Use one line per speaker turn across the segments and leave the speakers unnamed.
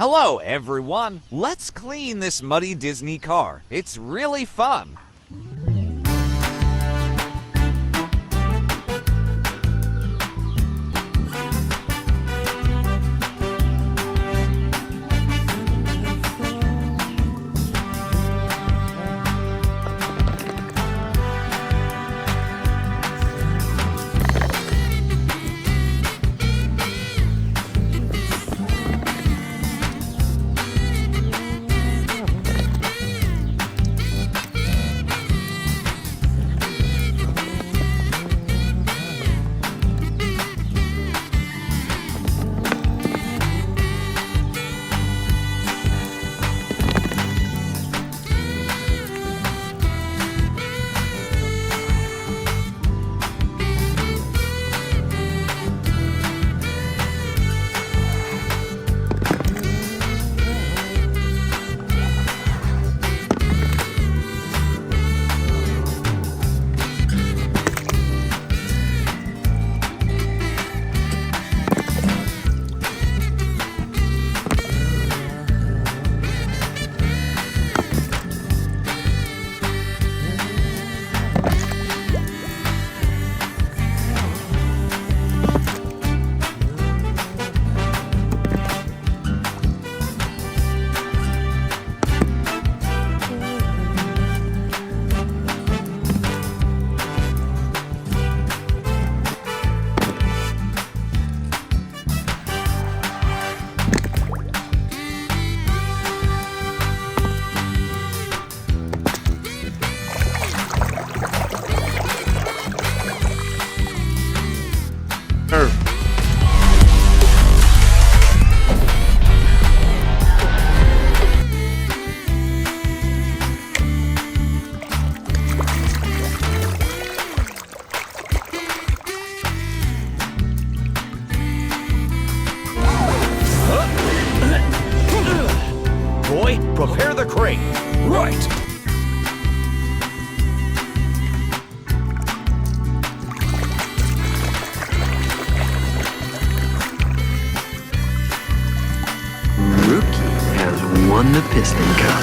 Hello, everyone. Let's clean this muddy Disney car. It's really fun.
Boy, prepare the crate. Right.
Rookie has won the Piston Cup.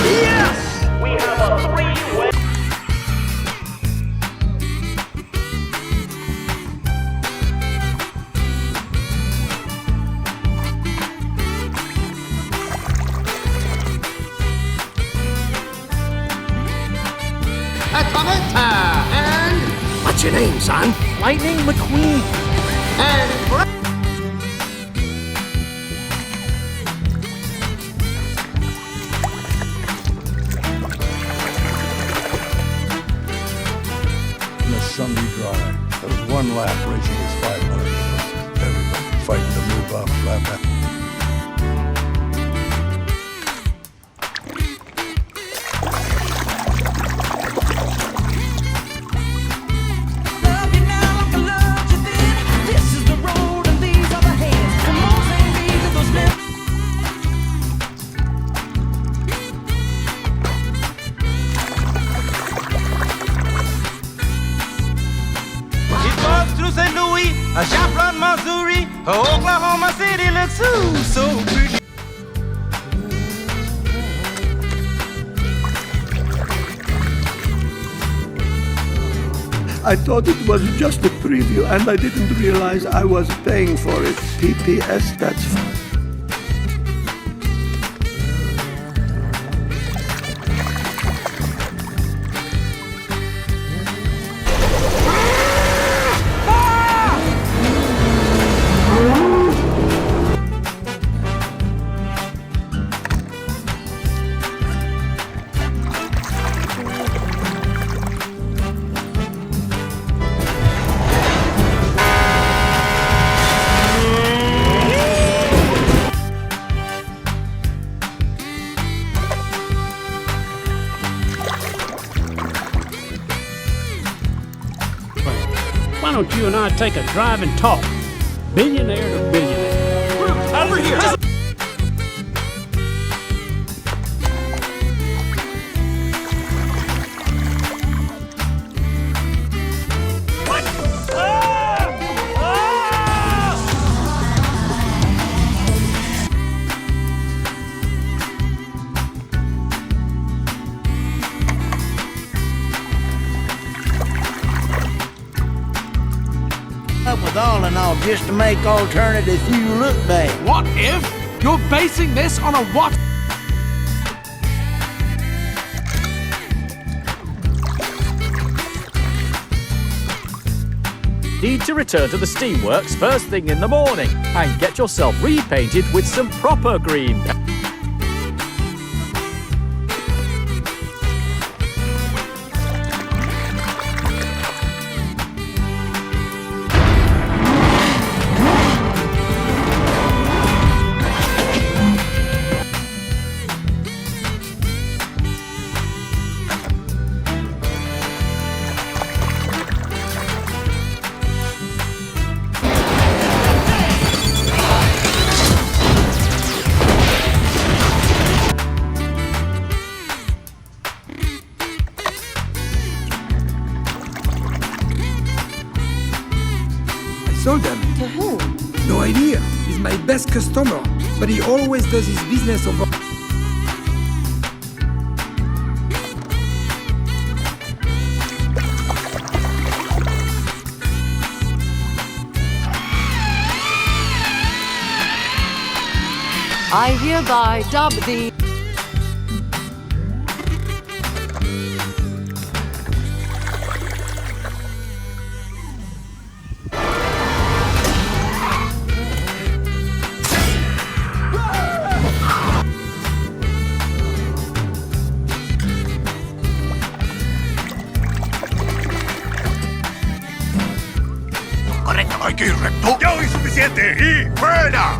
Yes! We have a three-way.
Tomica and
What's your name, son? Lightning McQueen.
and
The Sunday drive. There was one lap racing his 500 horses. Everybody fighting to move up lap after.
St. Louis, a Joplin, Missouri, Oklahoma City looks so pretty.
I thought it was just a preview and I didn't realize I was paying for it. PPS, that's fine.
Why don't you and I take a drive and talk? Billionaire to billionaire.
Over here.
ethanol just to make alternative fuel look bad.
What if? You're basing this on a what?
Need to return to the steamworks first thing in the morning and get yourself repainted with some proper green.
Sold them.
To who?
No idea. He's my best customer, but he always does his business over.
I hereby dub thee.
Hay que ir recto. ¡Ya oí suficiente! ¡Y fuera!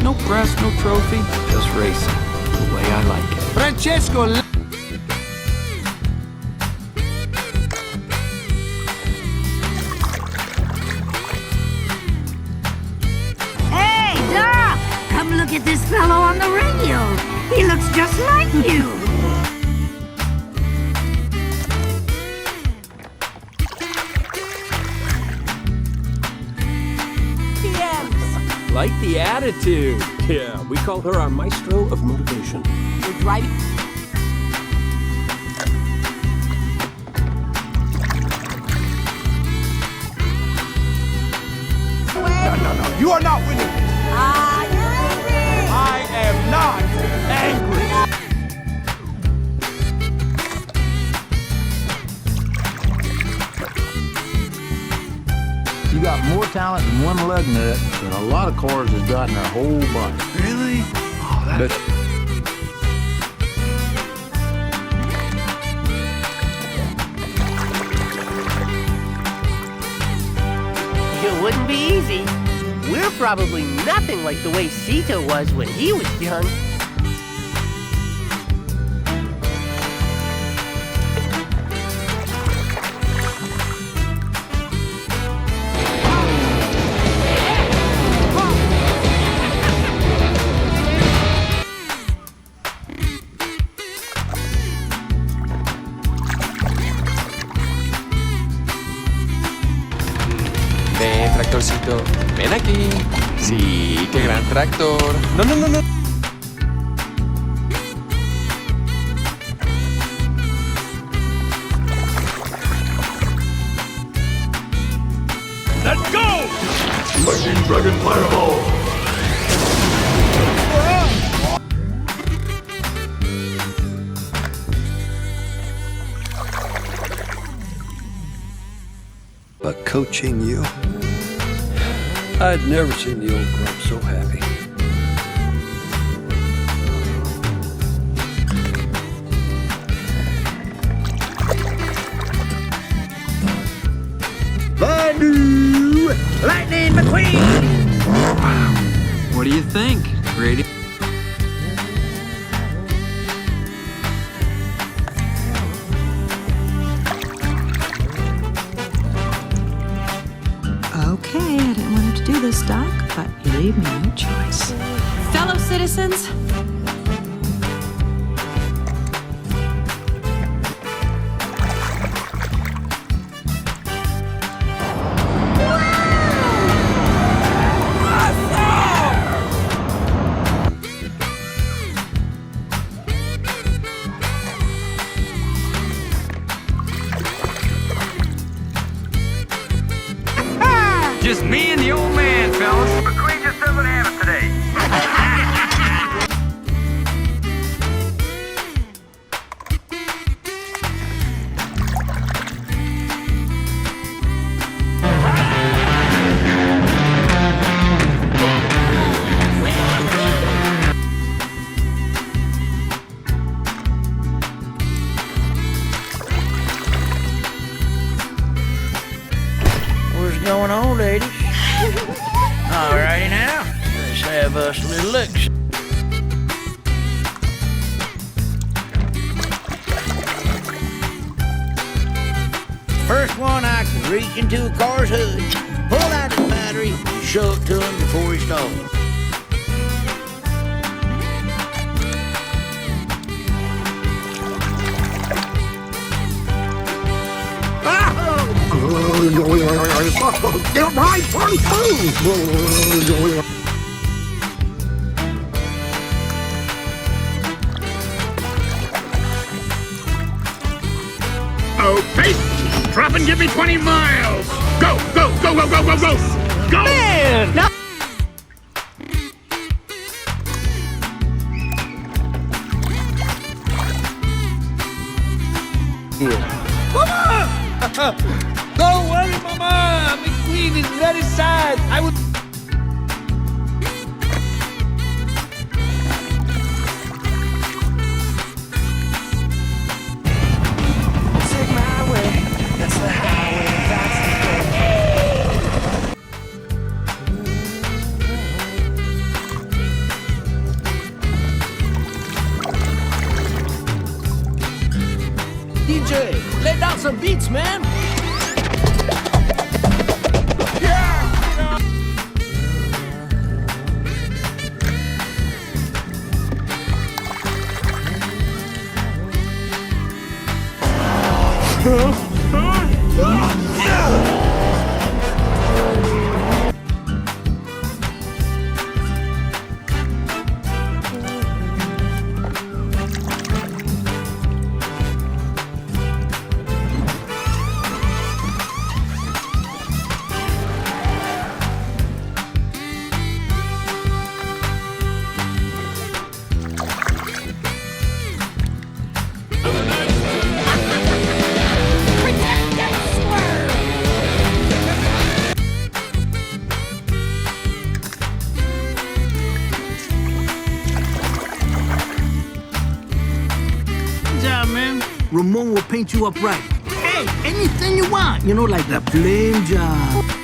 No press, no trophy.
Just racing, the way I like it.
Francesco.
Hey, Doc! Come look at this fellow on the radio. He looks just like you.
Like the attitude.
Yeah, we call her our maestro of motivation.
We're driving.
No, you are not winning.
You're angry.
I am not angry.
You got more talent in one lug nut than a lot of cars has got in their whole body.
Really? Oh, that's...
It wouldn't be easy. We're probably nothing like the way Sito was when he was young.
Ven, tractorcito. Ven aquí. Sí, qué gran tractor. No, no, no, no.
Let's go! Lightning Dragon Fireball!
But coaching you, I'd never seen the old grump so happy.
The new Lightning McQueen!
What do you think, Grady?
Okay, I didn't want to do this, Doc, but here leave me no choice.
Fellow citizens,
Just me and the old man, fellas.
The Queen just doesn't have it today.
What's going on, ladies? Alrighty now, let's have us a little look. First one, I can reach into a car's hood, pull out his battery, and show it to him before he stalls.
Get right on through.
Okay, drop and give me 20 miles. Go, go, go, go, go, go, go. Go!
Man! No.
Don't worry, Mama! McQueen is very sad. I would.
Take my way. That's the highway. That's
DJ, lay down some beats, man. Ramon will paint you up right. Hey, anything you want. You know, like the flame job.